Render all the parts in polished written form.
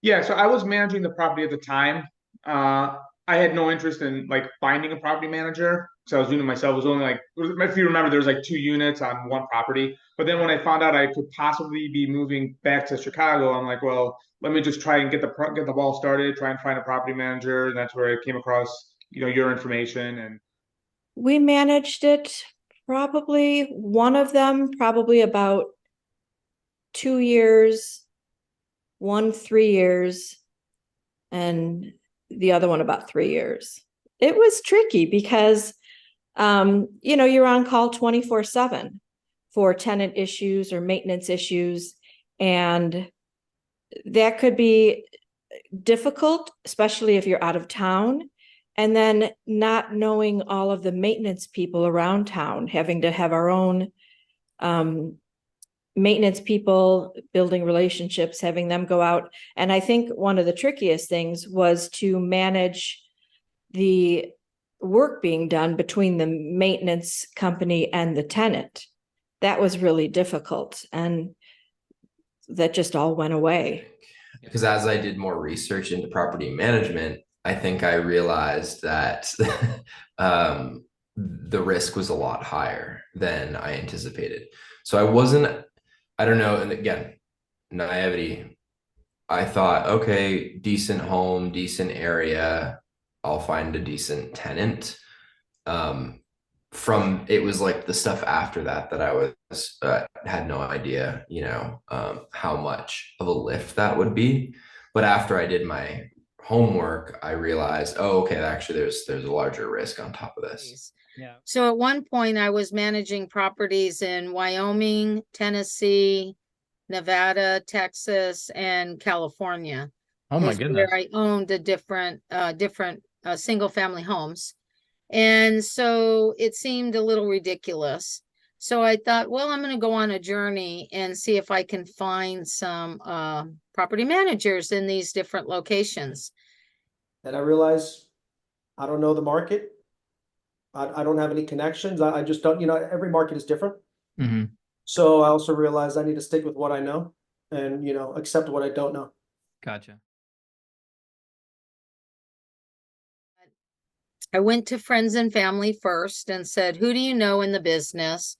Yeah, so I was managing the property at the time. I had no interest in like finding a property manager because I was doing it myself. It was only like, if you remember, there was like two units on one property. But then when I found out I could possibly be moving back to Chicago, I'm like, well, let me just try and get the ball started, try and find a property manager. And that's where I came across, your information. And We managed it probably one of them, probably about 2 years, one 3 years, and the other one about 3 years. It was tricky because, you're on call 24/7 for tenant issues or maintenance issues. And that could be difficult, especially if you're out of town. And then not knowing all of the maintenance people around town, having to have our own um, maintenance people, building relationships, having them go out. And I think one of the trickiest things was to manage the work being done between the maintenance company and the tenant. That was really difficult. And that just all went away. Because as I did more research into property management, I think I realized that the risk was a lot higher than I anticipated. So I don't know. And again, naivety. I thought, okay, decent home, decent area. I'll find a decent tenant. Um, from it was like the stuff after that that I was had no idea, how much of a lift that would be. But after I did my homework, I realized, oh, okay, actually there's a larger risk on top of this. Yeah. So at one point I was managing properties in Wyoming, Tennessee, Nevada, Texas, and California. Oh my Is where goodness. I owned a different single family homes. And so it seemed a little ridiculous. So I thought, well, I'm going to go on a journey and see if I can find some property managers in these different locations. And I realize I don't know the market. I don't have any connections. I just don't, every market is different. Hmm. So I also realize I need to stick with what I know and, accept what I don't know. Gotcha. I went to friends and family first and said, who do you know in the business?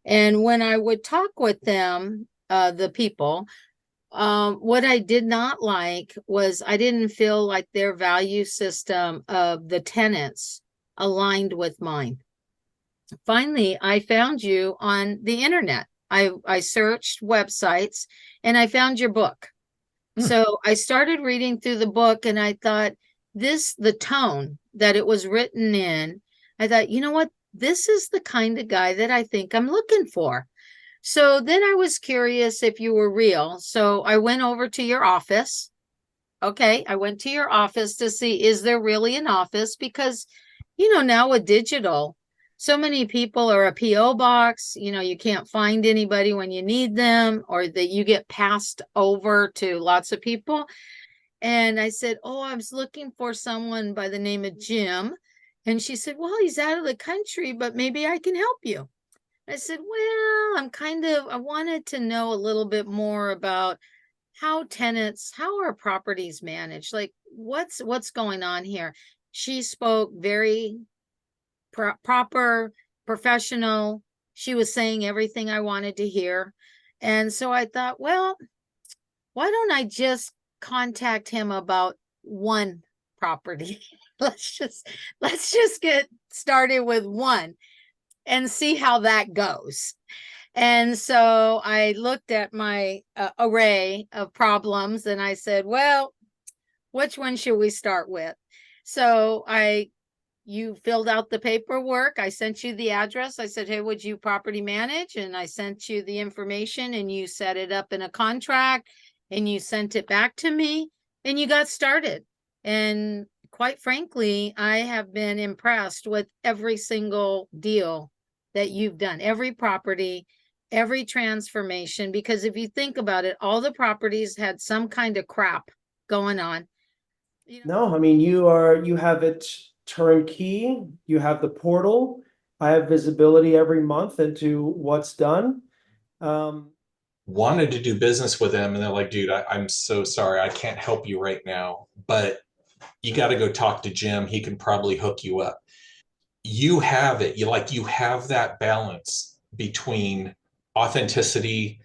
And when I would talk with them, the people, what I did not like was I didn't feel like their value system of the tenants aligned with mine. Finally, I found you on the internet. I searched websites and I found your book. So I started reading through the book and I thought the tone that it was written in, I thought, you know what? This is the kind of guy that I think I'm looking for. So then I was curious if you were real. So I went over to your office. Okay, I went to your office to see, is there really an office? Because, now with digital, so many people are a PO box, you can't find anybody when you need them, or that you get passed over to lots of people. And I said, oh, I was looking for someone by the name of Jim. And she said, well, he's out of the country, but maybe I can help you. I said, well, I wanted to know a little bit more about how are properties managed? Like what's going on here? She spoke very proper, professional. She was saying everything I wanted to hear. And so I thought, well, why don't I just contact him about one property? let's just get started with one and see how that goes. And so I looked at my array of problems and I said, well, which one should we start with? So you filled out the paperwork. I sent you the address. I said, hey, would you property manage? And I sent you the information and you set it up in a contract and you sent it back to me and you got started. And quite frankly, I have been impressed with every single deal that you've done, every property, every transformation, because if you think about it, all the properties had some kind of crap going on. No, I mean, you have it turnkey, you have the portal. I have visibility every month into what's done. Um, wanted to do business with them, and they're like, dude, I'm so sorry, I can't help you right now, but you got to go talk to Jim. He can probably hook you up. You have it. You have that balance between authenticity,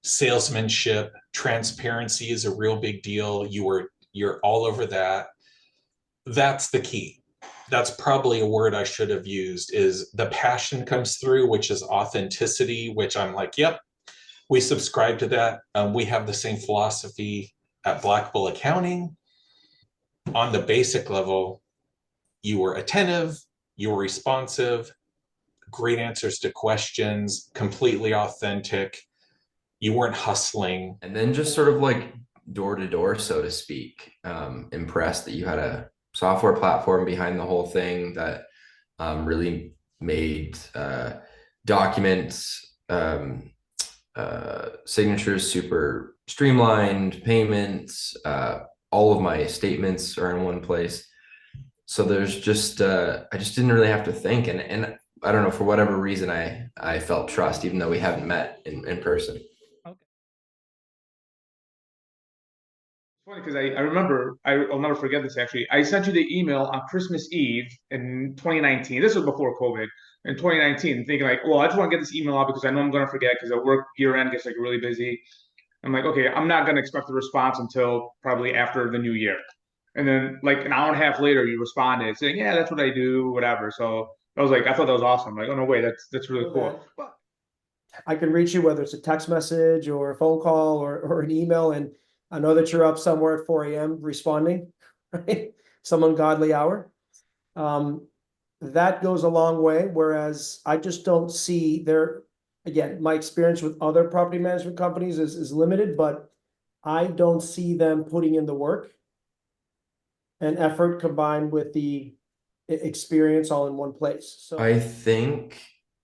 salesmanship, transparency is a real big deal. You're all over that. That's the key. That's probably a word I should have used, is the passion comes through, which is authenticity, which I'm like, yep, we subscribe to that. We have the same philosophy at Black Bull Accounting. On the basic level, you were attentive, you were responsive, great answers to questions, completely authentic. You weren't hustling. And then just sort of like door to door, so to speak. Impressed that you had a software platform behind the whole thing that really made documents, signatures super streamlined, payments, all of my statements are in one place. So there's just I just didn't really have to think, and I don't know, for whatever reason I felt trust even though we haven't met in person. Funny because I remember, I'll never forget this actually. I sent you the email on Christmas Eve in 2019. This was before COVID. In 2019, thinking like, well, I just want to get this email out because I know I'm gonna forget because the work year end gets like really busy. I'm like, okay, I'm not gonna expect a response until probably after the new year. And then like an hour and a half later, you responded saying, yeah, that's what I do, whatever. So I was like, I thought that was awesome. Like, oh no way, that's really cool. But I can reach you, whether it's a text message or a phone call or an email, and I know that you're up somewhere at 4 a.m. responding, right? Some ungodly hour. That goes a long way, whereas I just don't see there, again, my experience with other property management companies is limited, but I don't see them putting in the work and effort combined with the experience all in one place. So I think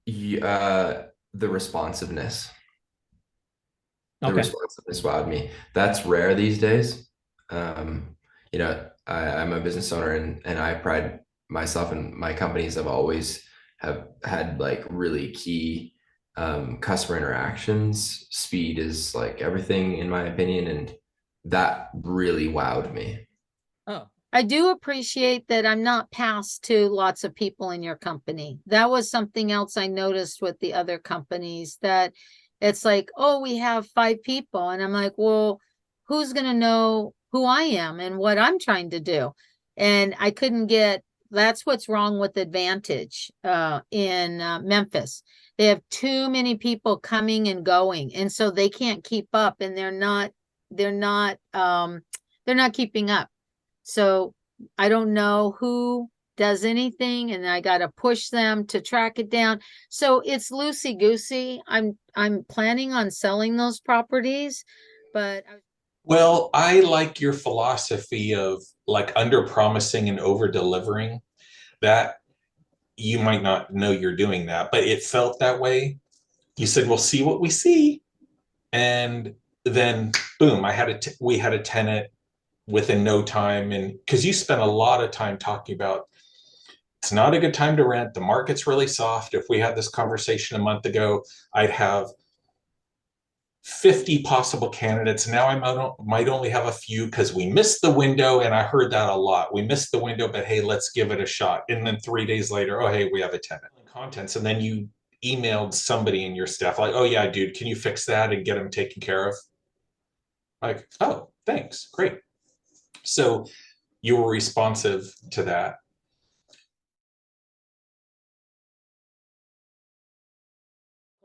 the responsiveness. The Okay. responsiveness wowed me. That's rare these days. I'm a business owner, and I pride myself, and my companies have had like really key customer interactions. Speed is like everything in my opinion, and that really wowed me. Oh, I do appreciate that I'm not passed to lots of people in your company. That was something else I noticed with the other companies, that it's like, oh, we have 5 people. And I'm like, well, who's going to know who I am and what I'm trying to do? And I couldn't get, that's what's wrong with Advantage in Memphis. They have too many people coming and going. And so they can't keep up, and they're not keeping up. So I don't know who does anything, and I got to push them to track it down. So it's loosey goosey. I'm planning on selling those properties, but Well, I like your philosophy of like under promising and over delivering. That you might not know you're doing that, but it felt that way. You said, we'll see what we see. And then boom, we had a tenant within no time. And because you spent a lot of time talking about it's not a good time to rent, the market's really soft. If we had this conversation a month ago, I'd have 50 possible candidates. Now I might only have a few because we missed the window. And I heard that a lot. We missed the window, but hey, let's give it a shot. And then 3 days later, oh, hey, we have a tenant. Contents. And then you emailed somebody in your staff like, oh yeah, dude, can you fix that and get them taken care of? Like, oh, thanks. Great. So you were responsive to that.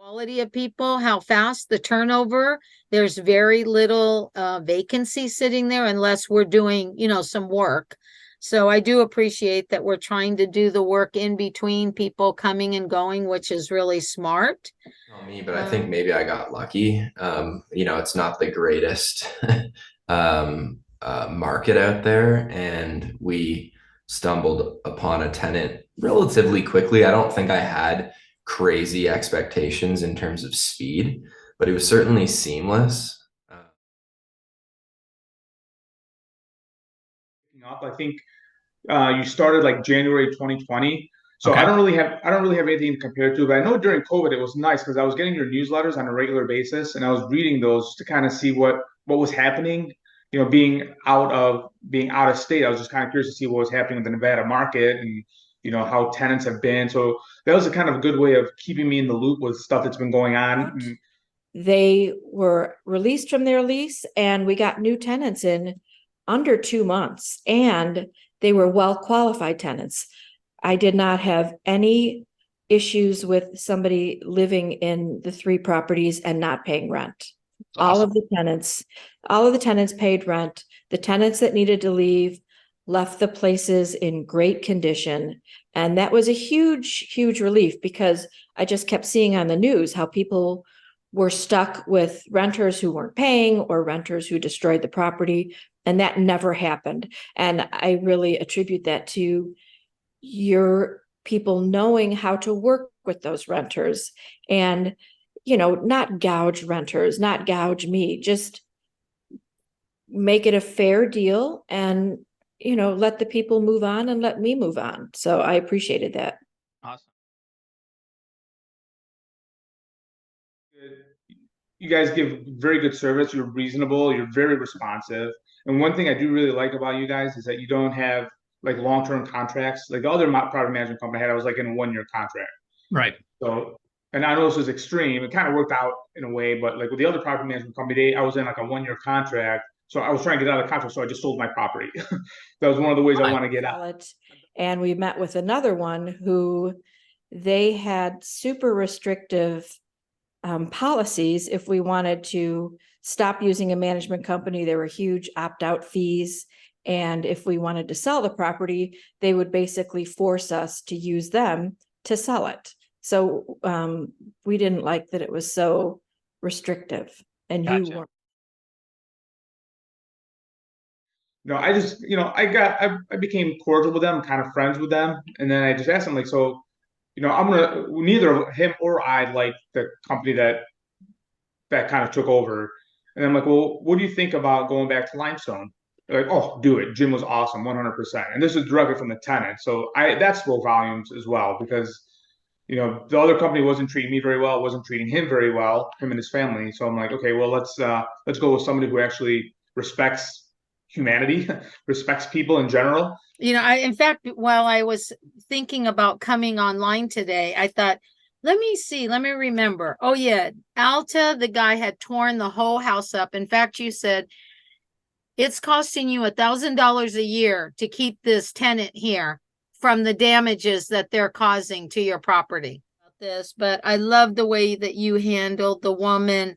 quality of people, how fast the turnover. There's very little vacancy sitting there unless we're doing, some work. So I do appreciate that we're trying to do the work in between people coming and going, which is really smart. Not me, but I think maybe I got lucky. It's not the greatest market out there, and we stumbled upon a tenant relatively quickly. I don't think I had crazy expectations in terms of speed, but it was certainly seamless. I think you started like January 2020. So Okay. I don't really have anything to compare it to, but I know during COVID it was nice because I was getting your newsletters on a regular basis and I was reading those to kind of see what was happening. You know, being out of state, I was just kind of curious to see what was happening in the Nevada market and how tenants have been. So that was a kind of a good way of keeping me in the loop with stuff that's been going on. And They were released from their lease and we got new tenants in under 2 months, and they were well-qualified tenants. I did not have any issues with somebody living in the 3 properties and not paying rent. All of the tenants paid rent. The tenants that needed to leave left the places in great condition. And that was a huge, huge relief, because I just kept seeing on the news how people were stuck with renters who weren't paying or renters who destroyed the property. And that never happened. And I really attribute that to your people knowing how to work with those renters and, not gouge renters, not gouge me, just make it a fair deal and, let the people move on and let me move on. So I appreciated that. Awesome. you guys give very good service. You're reasonable. You're very responsive. And one thing I do really like about you guys is that you don't have like long-term contracts. Like the other property management company I had, I was like in a 1-year contract. Right. So, and I know this was extreme. It kind of worked out in a way, but like with the other property management company, I was in like a 1-year contract. So I was trying to get out of the contract. So I just sold my property. That was one of the ways I want to get out. And we met with another one who they had super restrictive policies. If we wanted to stop using a management company, there were huge opt-out fees. And if we wanted to sell the property, they would basically force us to use them to sell it. So we didn't like that it was so restrictive. And Gotcha. you weren't. No, I just, I became cordial with them, kind of friends with them. And then I just asked them, like, so, neither of him or I like the company that kind of took over. And I'm like, well, what do you think about going back to Limestone? They're like, oh, do it. Jim was awesome, 100%. And this is directly from the tenant. So that spoke volumes as well, because, the other company wasn't treating me very well, wasn't treating him very well, him and his family. So I'm like, okay, well, let's go with somebody who actually respects humanity, respects people in general. In fact, while I was thinking about coming online today, I thought, let me remember. Oh yeah, Alta, the guy had torn the whole house up. In fact, you said it's costing you $1,000 a year to keep this tenant here from the damages that they're causing to your property. But I love the way that you handled the woman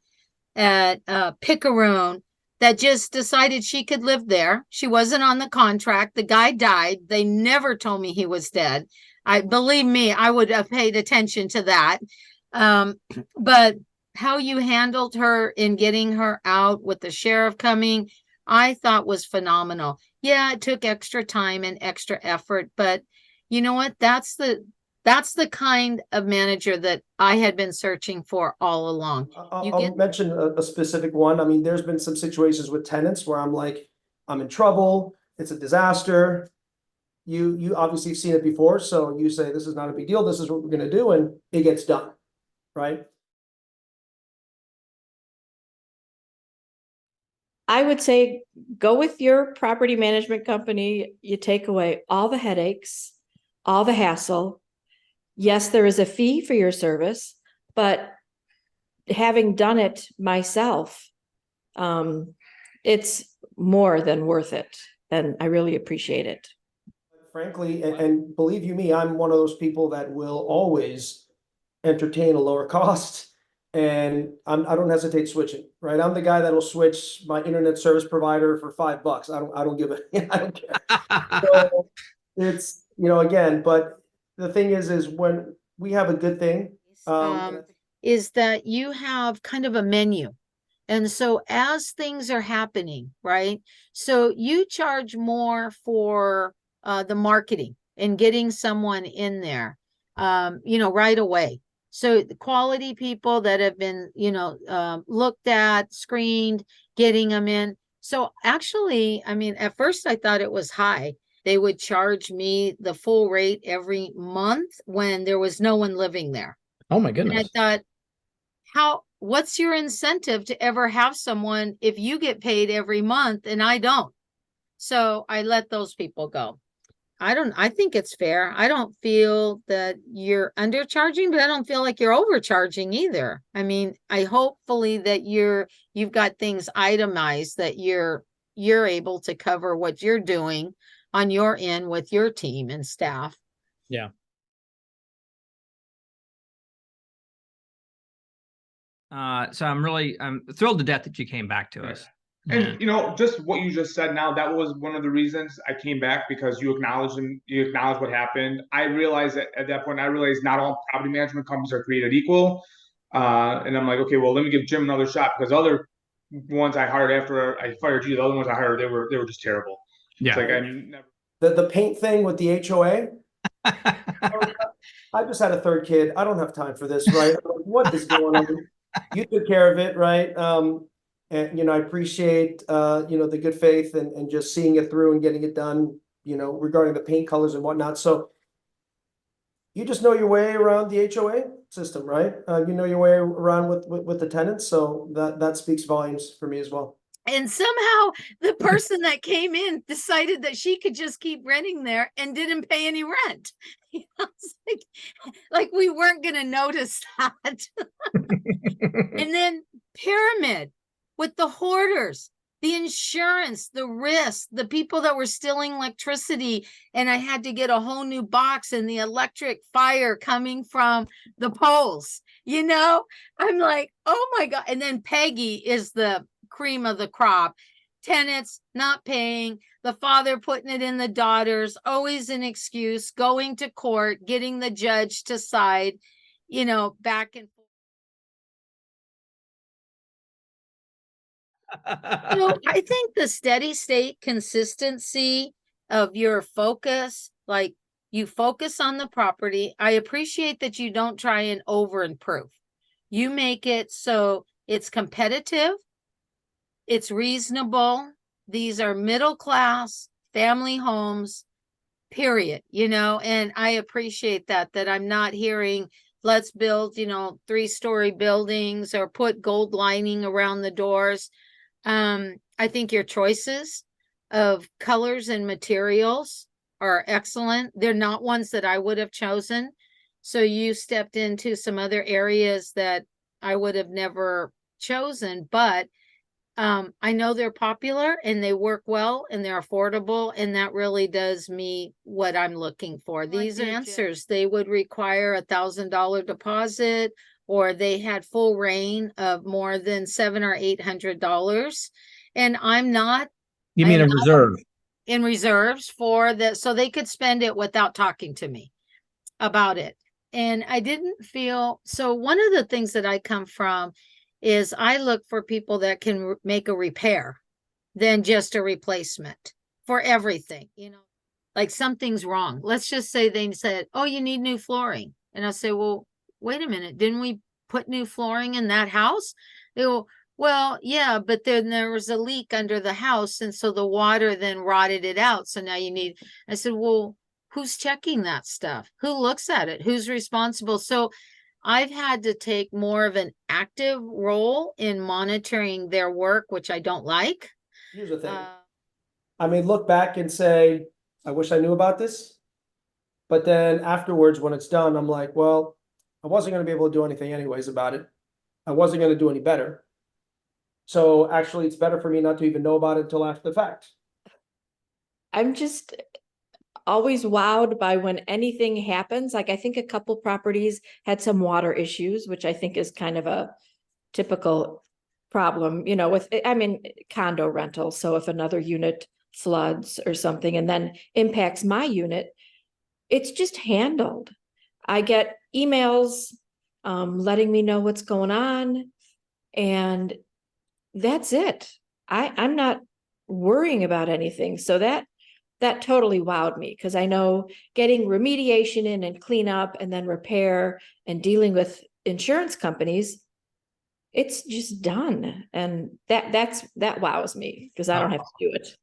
at Picaroon that just decided she could live there. She wasn't on the contract. The guy died. They never told me he was dead. Believe me, I would have paid attention to that. But how you handled her in getting her out with the sheriff coming, I thought was phenomenal. Yeah, it took extra time and extra effort, but you know what? That's the kind of manager that I had been searching for all along. I'll mention a specific one. I mean, there's been some situations with tenants where I'm like, I'm in trouble. It's a disaster. You obviously have seen it before. So you say, this is not a big deal. This is what we're going to do. And it gets done. Right. I would say go with your property management company. You take away all the headaches, all the hassle. Yes, there is a fee for your service, but having done it myself, it's more than worth it. And I really appreciate it. Frankly, and believe you me, I'm one of those people that will always entertain a lower cost. And I don't hesitate switching, right? I'm the guy that'll switch my internet service provider for $5. I don't give a, I don't care. So it's, again, but the thing is when we have a good thing, is that you have kind of a menu. And so as things are happening, right? So you charge more for the marketing and getting someone in there, right away. So the quality people that have been, looked at, screened, getting them in. So actually, I mean, at first I thought it was high. they would charge me the full rate every month when there was no one living there. Oh my And I goodness. thought, what's your incentive to ever have someone if you get paid every month and I don't? So I let those people go. I think it's fair. I don't feel that you're undercharging, but I don't feel like you're overcharging either. I mean, I hopefully that you've got things itemized that you're able to cover what you're doing on your end with your team and staff. Yeah. So I'm thrilled to death that you came back to us. And just what you just said now, that was one of the reasons I came back, because you acknowledged what happened. I realized that at that point, not all property management companies are created equal. And I'm like, okay, well, let me give Jim another shot, because other ones I hired after I fired you, the other ones I hired, they were just terrible. Yeah. It's like I never. The paint thing with the HOA. I just had a third kid. I don't have time for this, right? What is going on? You took care of it, right? And I appreciate the good faith and just seeing it through and getting it done, regarding the paint colors and whatnot. So you just know your way around the HOA system, right? You know your way around with the tenants. So that speaks volumes for me as well. And somehow the person that came in decided that she could just keep renting there and didn't pay any rent. It's like we weren't going to notice that. And then Pyramid with the hoarders, the insurance, the risk, the people that were stealing electricity, and I had to get a whole new box and the electric fire coming from the poles. I'm like, oh my God. And then Peggy is the cream of the crop. Tenants not paying, the father putting it in the daughters, always an excuse, going to court, getting the judge to side, back and forth. So I think the steady state consistency of your focus, like you focus on the property. I appreciate that you don't try and over improve. You make it so it's competitive. It's reasonable. These are middle class family homes, period, and I appreciate that I'm not hearing, let's build, 3-story buildings or put gold lining around the doors. I think your choices of colors and materials are excellent. They're not ones that I would have chosen. So you stepped into some other areas that I would have never chosen, but I know they're popular and they work well and they're affordable, and that really does me what I'm looking for. These answers, they would require $1,000 deposit, or they had full reign of more than $700 or $800. And I'm not. You mean in reserve? In reserves for that, so they could spend it without talking to me about it. And I didn't feel, so one of the things that I come from is I look for people that can make a repair than just a replacement for everything, like something's wrong. Let's just say they said, oh, you need new flooring. And I say, well, wait a minute, didn't we put new flooring in that house? They go, well, yeah, but then there was a leak under the house. And so the water then rotted it out. So now I said, well, who's checking that stuff? Who looks at it? Who's responsible? So I've had to take more of an active role in monitoring their work, which I don't like. Here's the thing. Look back and say, I wish I knew about this. But then afterwards, when it's done, I'm like, well, I wasn't going to be able to do anything anyways about it. I wasn't going to do any better. So actually, it's better for me not to even know about it until after the fact. I'm just always wowed by when anything happens. Like I think a couple properties had some water issues, which I think is kind of a typical problem, with, condo rental. So if another unit floods or something and then impacts my unit, it's just handled. I get emails letting me know what's going on, and that's it. I'm not worrying about anything. So that totally wowed me, because I know getting remediation in and cleanup and then repair and dealing with insurance companies, it's just done. And that wows me, because I don't have to do it.